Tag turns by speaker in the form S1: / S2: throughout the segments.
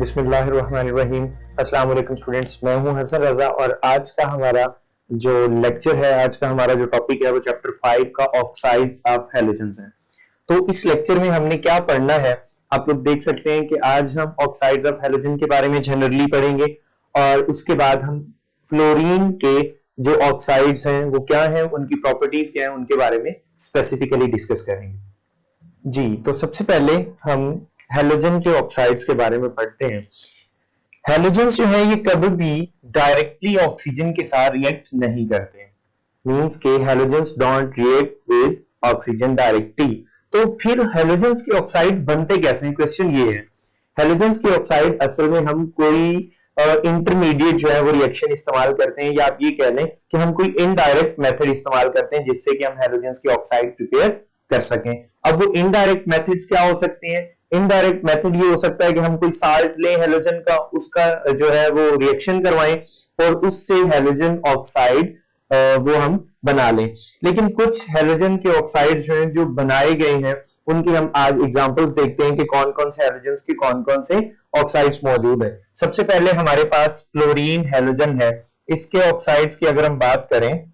S1: बिस्मिल्लाहिर्रहमानिर्रहीम। अस्सलाम वालेकुम स्टूडेंट्स, मैं हूं हसन रजा और आज का हमारा जो लेक्चर है, आज का हमारा जो टॉपिक है वो चैप्टर 5 का ऑक्साइड्स ऑफ हैलोजेंस है। तो इस लेक्चर में हमने क्या पढ़ना है, आप लोग देख सकते हैं कि आज हम ऑक्साइड्स ऑफ हैलोजन के बारे में जनरली पढ़ेंगे और उसके बाद हम फ्लोरीन के जो ऑक्साइड्स हैं वो क्या हैं, उनकी प्रॉपर्टीज क्या हैं, उनके बारे में स्पेसिफिकली डिस्कस करेंगे। जी, तो सबसे पहले हम हैलोजन के ऑक्साइड्स के बारे में पढ़ते हैं। हैलोजेंस जो है ये कभी भी डायरेक्टली ऑक्सीजन के साथ रिएक्ट नहीं करते, मींस के halogens don't react with oxygen directly. तो फिर हैलोजेंस के ऑक्साइड बनते कैसे हैं, क्वेश्चन ये है। हैलोजेंस के ऑक्साइड असल में हम कोई इंटरमीडिएट जो है वो रिएक्शन इस्तेमाल करते हैं, या आप ये कह लें कि हम कोई इनडायरेक्ट मेथड इस्तेमाल करते हैं जिससे कि हम हैलोजेंस के ऑक्साइड प्रिपेयर कर सकें। अब वो इनडायरेक्ट मेथड्स क्या हो सकते हैं? इनडायरेक्ट मेथड ये हो सकता है कि हम कोई साल्ट लें हैलोजन का, उसका जो है वो रिएक्शन करवाएं और उससे हैलोजन ऑक्साइड वो हम बना लें। लेकिन कुछ हैलोजन के ऑक्साइड जो हैं जो बनाए गए हैं उनकी हम आज एग्जांपल्स देखते हैं कि कौन कौन से हैलोजेंस के कौन कौन से ऑक्साइड्स मौजूद है। सबसे पहले हमारे पास फ्लोरीन हैलोजन है, इसके ऑक्साइड्स की अगर हम बात करें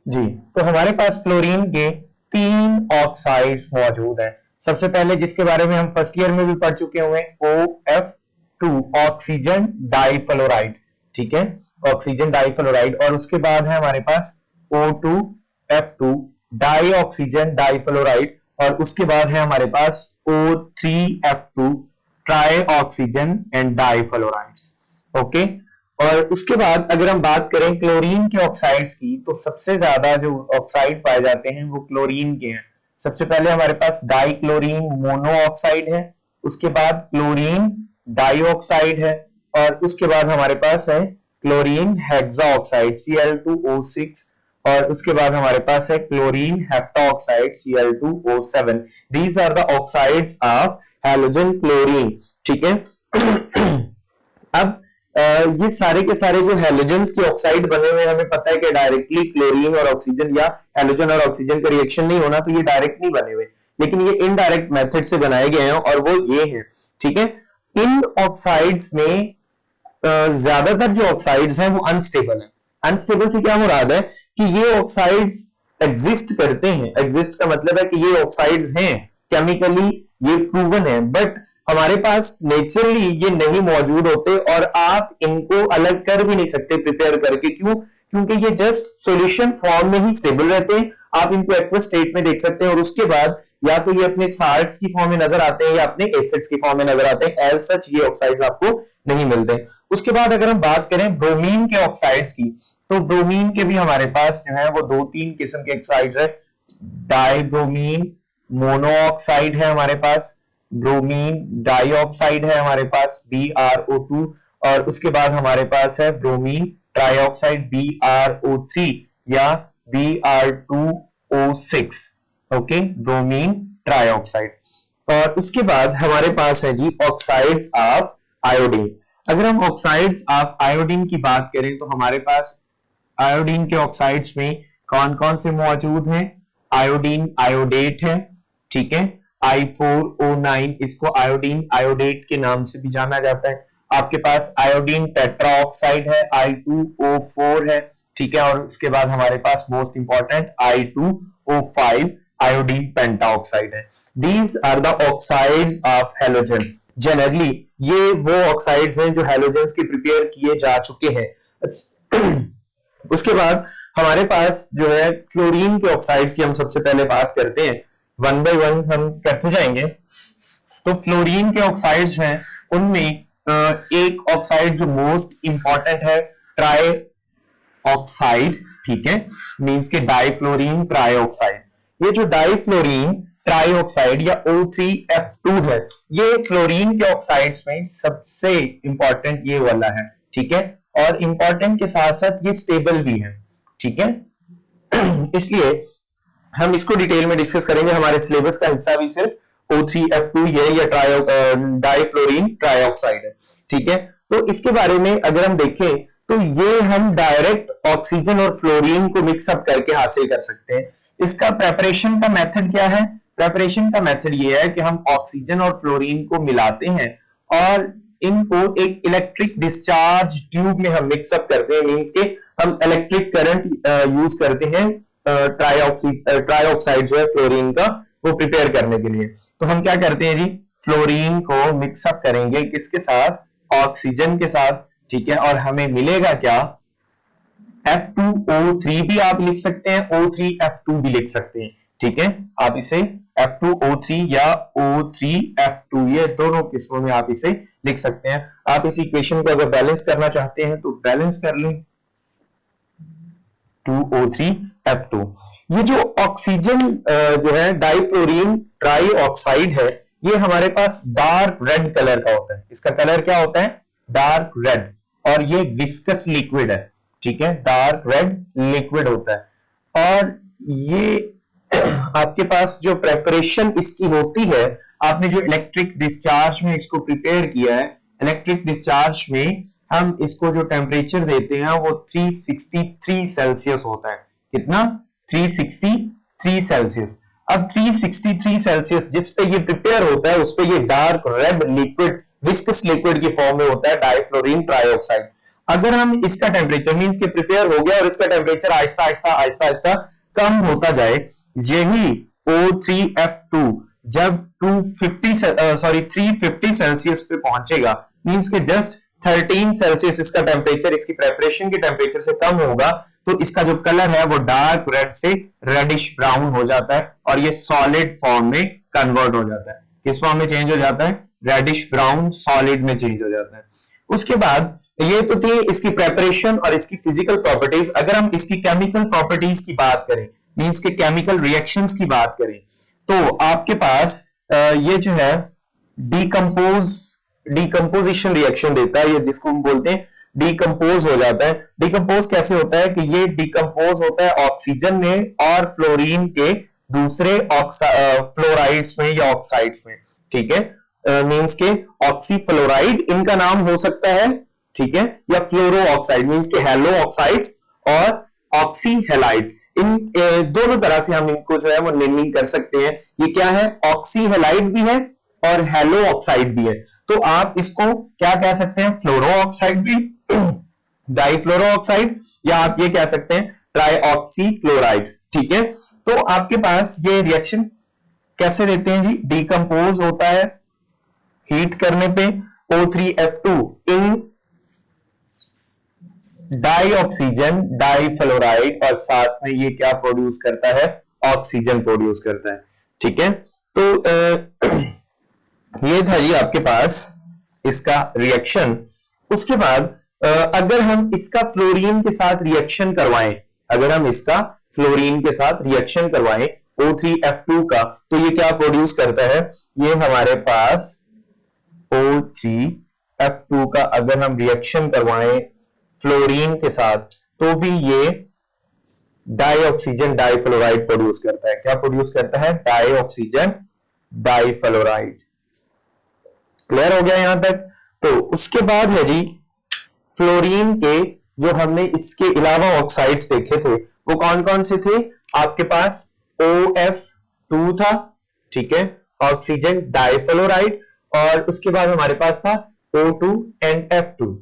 S1: जी, तो हमारे पास फ्लोरीन के 3 ऑक्साइड्स मौजूद हैं। सबसे पहले जिसके बारे में हम फर्स्ट ईयर में भी पढ़ चुके हुए OF2 ऑक्सीजन डाइफ्लोराइड, ठीक है, ऑक्सीजन डाइफ्लोराइड। और उसके बाद है हमारे पास O2F2 डाई ऑक्सीजन डाइफ्लोराइड। और उसके बाद है हमारे पास O3F2 tri oxygen and difluorides. Okay, और उसके बाद अगर हम बात करें क्लोरीन के ऑक्साइड्स की, तो सबसे ज्यादा जो ऑक्साइड पाए जाते हैं वो क्लोरीन के हैं। सबसे पहले हमारे पास डाइक्लोरीन मोनो ऑक्साइड है, उसके बाद क्लोरीन डाइऑक्साइड है, और उसके बाद हमारे पास है क्लोरीन हेक्सा ऑक्साइड Cl2O6, और उसके बाद हमारे पास है chlorine heptaoxide Cl2O7। These are the oxides of halogen chlorine, ठीक है। अब ये सारे के सारे जो हैलोजेंस के ऑक्साइड बने हुए, हमें पता है कि डायरेक्टली क्लोरीन और ऑक्सीजन या हैलोजन और ऑक्सीजन का रिएक्शन नहीं होना, तो ये डायरेक्ट नहीं बने हुए, लेकिन ये इनडायरेक्ट मेथड से बनाए गए हैं और वो ये हैं, ठीक है। इन ऑक्साइड्स में ज्यादातर जो ऑक्साइड्स हैं वो अनस्टेबल हैं। अनस्टेबल से क्या मुराद है कि ये ऑक्साइड्स एग्जिस्ट करते हैं, एग्जिस्ट का मतलब है कि ये ऑक्साइड्स हैं, केमिकली ये प्रूवन है, बट हमारे पास नेचुरली ये नहीं मौजूद होते और आप इनको अलग कर भी नहीं सकते प्रिपेयर करके। क्यों? क्योंकि ये जस्ट सॉल्यूशन फॉर्म में ही स्टेबल रहते हैं। आप इनको एक्वस स्टेट में देख सकते हैं और उसके बाद या तो ये अपने साल्ट्स की फॉर्म में नजर आते हैं या अपने एसिड्स की फॉर्म में नजर आते हैं। एज सच ये ऑक्साइड्स आपको नहीं मिलते। उसके बाद अगर हम बात करें ब्रोमीन के ऑक्साइड्स की, तो ब्रोमीन के भी हमारे पास जो है वो 2-3 किस्म के ऑक्साइड्स है। डाइब्रोमीन मोनोऑक्साइड है हमारे पास, ब्रोमीन डाइऑक्साइड है हमारे पास BrO2, और उसके बाद हमारे पास है ब्रोमीन ट्राइऑक्साइड BrO3 या Br2O6। Okay, bromine trioxide. और उसके बाद हमारे पास है जी ऑक्साइड्स ऑफ आयोडीन। अगर हम ऑक्साइड्स ऑफ आयोडीन की बात करें तो हमारे पास आयोडीन के ऑक्साइड्स में कौन कौन से मौजूद हैं? आयोडीन आयोडेट है, ठीक है, I4O9, इसको आयोडीन आयोडेट के नाम से भी जाना जाता है। आपके पास आयोडीन टेट्राऑक्साइड है, I2O4 है, ठीक है, और उसके बाद हमारे पास most important I2O5 iodine pentoxide है। These are the oxides of halogen. Generally ये वो ऑक्साइड्स हैं जो हैलोजेंस के प्रिपेयर किए जा चुके हैं। उसके बाद हमारे पास जो है फ्लोरीन के ऑक्साइड्स की हम सबसे पहले बात करते हैं, 1 by 1 हम करते जाएंगे। तो फ्लोरीन के ऑक्साइड्स हैं उनमें एक ऑक्साइड जो मोस्ट इंपॉर्टेंट है ट्राई ऑक्साइड, ठीक है, मींस के डाइफ्लोरीन ट्राइऑक्साइड। ये जो डाइफ्लोरीन ट्राइऑक्साइड या O3F2 है, ये फ्लोरीन के ऑक्साइड्स में सबसे इंपॉर्टेंट ये वाला है, ठीक है, और इंपॉर्टेंट के साथ साथ ये स्टेबल भी है, ठीक है। इसलिए हम इसको डिटेल में डिस्कस करेंगे। हमारे सिलेबस का हिस्सा भी सिर्फ O3F2 है या डाइफ्लोरीन ट्राइऑक्साइड है, ठीक है। तो इसके बारे में अगर हम देखें तो ये हम डायरेक्ट ऑक्सीजन और फ्लोरीन को मिक्सअप करके हासिल कर सकते हैं। इसका प्रेपरेशन का मेथड क्या है? प्रेपरेशन का मेथड ये है कि हम ऑक्सीजन और फ्लोरीन को मिलाते हैं और इनको एक इलेक्ट्रिक डिस्चार्ज ट्यूब में हम मिक्सअप करते हैं, मींस के हम इलेक्ट्रिक करंट यूज करते हैं ट्राईऑक्साइड जो है फ्लोरीन का वो प्रिपेयर करने के लिए। तो हम क्या करते हैं जी, फ्लोरीन को मिक्सअप करेंगे किसके साथ, ऑक्सीजन के साथ, ठीक है, और हमें मिलेगा क्या, F2O3 भी आप लिख सकते हैं, O3F2 भी लिख सकते हैं, ठीक है, आप इसे F2O3 या O3F2 ये दोनों किस्मों में आप इसे लिख सकते हैं। आप इस इक्वेशन को अगर बैलेंस करना चाहते हैं तो बैलेंस कर लें, 2O3F2। ये जो ऑक्सीजन जो है डाइफ्लोरीन ट्राई ऑक्साइड है, ये हमारे पास डार्क रेड कलर का होता है। इसका कलर क्या होता है, डार्क रेड, और ये विस्कस लिक्विड है, ठीक है, डार्क रेड लिक्विड होता है। और ये आपके पास जो प्रेपरेशन इसकी होती है, आपने जो इलेक्ट्रिक डिस्चार्ज में इसको प्रिपेयर किया है, इलेक्ट्रिक डिस्चार्ज में हम इसको जो टेम्परेचर देते हैं वो 363 सेल्सियस होता है। कितना, 363 सेल्सियस। अब 363 सेल्सियस जिस पे ये प्रिपेयर होता है उस पे ये dark red liquid viscous liquid की फॉर्म में होता है डाइफ्लोरीन ट्राईऑक्साइड। अगर हम इसका टेम्परेचर मींस के प्रिपेयर हो गया और इसका टेम्परेचर आहिस्ता आहिस्ता आहिस्ता आहिस्ता कम होता जाए, यही O3F2 जब 350 सेल्सियस पे पहुंचेगा, मींस के जस्ट 13 सेल्सियस इसका टेम्परेचर इसकी प्रेपरेशन के टेम्परेचर से कम होगा, तो इसका जो कलर है वो डार्क रेड से रेडिश ब्राउन हो जाता है और ये सॉलिड फॉर्म में कन्वर्ट हो जाता है। किस फॉर्म में चेंज हो जाता है, रेडिश ब्राउन सॉलिड में चेंज हो जाता है। उसके बाद ये तो थी इसकी प्रेपरेशन और इसकी फिजिकल प्रॉपर्टीज। अगर हम इसकी केमिकल प्रॉपर्टीज की बात करें, मींस के केमिकल रिएक्शंस की बात करें, तो आपके पास ये जो है डिकम्पोजिशन रिएक्शन देता है, ये जिसको हम बोलते हैं डिकम्पोज हो जाता है। डिकम्पोज कैसे होता है कि ये डिकम्पोज होता है ऑक्सीजन में और फ्लोरीन के दूसरे फ्लोराइड्स में या ऑक्साइड्स में, ठीक है, मींस के ऑक्सीफ्लोराइड इनका नाम हो सकता है, ठीक है, या फ्लोरो ऑक्साइड मींस के हेलो ऑक्साइड्स और ऑक्सी हेलाइड्स, इन दोनों तरह से हम इनको जो है वो नेमिंग कर सकते हैं। ये क्या है, ऑक्सी हेलाइड भी है और हेलो ऑक्साइड भी है, तो आप इसको क्या कह सकते हैं, फ्लोरो ऑक्साइड भी, डाइफ्लोरो ऑक्साइड, या आप ये कह सकते हैं ट्राईऑक्सी क्लोराइड, ठीक है। तो आपके पास ये रिएक्शन कैसे देते हैं जी, डिकम्पोज होता है हीट करने पे O3F2 इन डाइऑक्सीजन डाइफ्लोराइड, और साथ में ये क्या प्रोड्यूस करता है, ऑक्सीजन प्रोड्यूस करता है, ठीक है। तो ये था जी आपके पास इसका रिएक्शन। उसके बाद अगर हम इसका फ्लोरीन के साथ रिएक्शन करवाएं, अगर हम इसका फ्लोरीन के साथ रिएक्शन करवाएं O3F2 का, तो ये क्या प्रोड्यूस करता है, ये हमारे पास O3F2 का अगर हम रिएक्शन करवाएं फ्लोरीन के साथ, तो भी ये डाइऑक्सीजन डाइफ्लोराइड प्रोड्यूस करता है। क्या प्रोड्यूस करता है, डाइऑक्सीजन डाइफ्लोराइड। क्लियर हो गया यहां तक। तो उसके बाद है जी फ्लोरीन के जो हमने इसके अलावा ऑक्साइड्स देखे थे वो कौन कौन से थे, आपके पास OF2 था, ठीक है, ऑक्सीजन डाइफ्लोराइड, और उसके बाद हमारे पास था O2 and F2।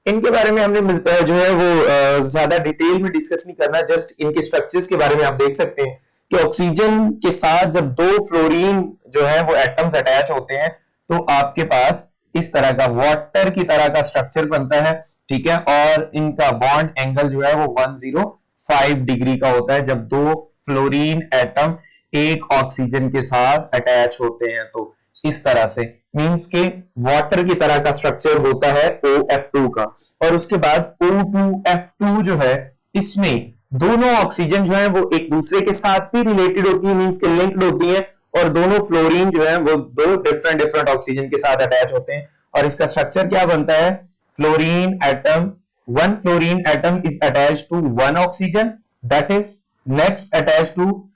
S1: इनके बारे में हमने जो है वो ज्यादा डिटेल में डिस्कस नहीं करना, जस्ट इनके स्ट्रक्चर्स के बारे में आप देख सकते हैं कि ऑक्सीजन के साथ जब दो फ्लोरीन जो है वो एटम्स अटैच होते हैं तो आपके पास इस तरह का वाटर की तरह का स्ट्रक्चर बनता है, ठीक है, और इनका बॉन्ड एंगल जो है वो 105 डिग्री का होता है जब दो फ्लोरीन एटम एक ऑक्सीजन के साथ अटैच होते हैं। तो इस तरह से मींस के वाटर की तरह का स्ट्रक्चर होता है OF2 का। और उसके बाद O2F2 जो है, इसमें दोनों ऑक्सीजन जो है वो एक दूसरे के साथ भी रिलेटेड होती है, मींस के लिंक्ड होती है, और दोनों फ्लोरीन जो है वो दो डिफरेंट ऑक्सीजन के साथ अटैच होते हैं। और इसका स्ट्रक्चर क्या बनता है, fluorine atom, one fluorine atom is attached to one oxygen, that is next attached to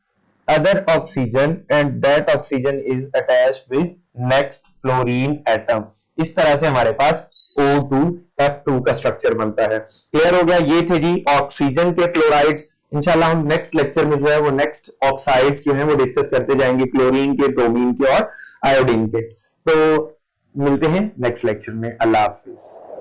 S1: other oxygen, and that oxygen is attached with next fluorine atom। इस तरह से हमारे पास O2F2 का स्ट्रक्चर बनता है। क्लियर हो गया। ये थे जी ऑक्सीजन के फ्लोराइड्स। इंशाल्लाह हम नेक्स्ट लेक्चर में जो है वो नेक्स्ट ऑक्साइड्स जो है वो डिस्कस करते जाएंगे, क्लोरीन के, ब्रोमीन के और आयोडीन के। तो मिलते हैं नेक्स्ट लेक्चर में। अल्लाह हाफिज।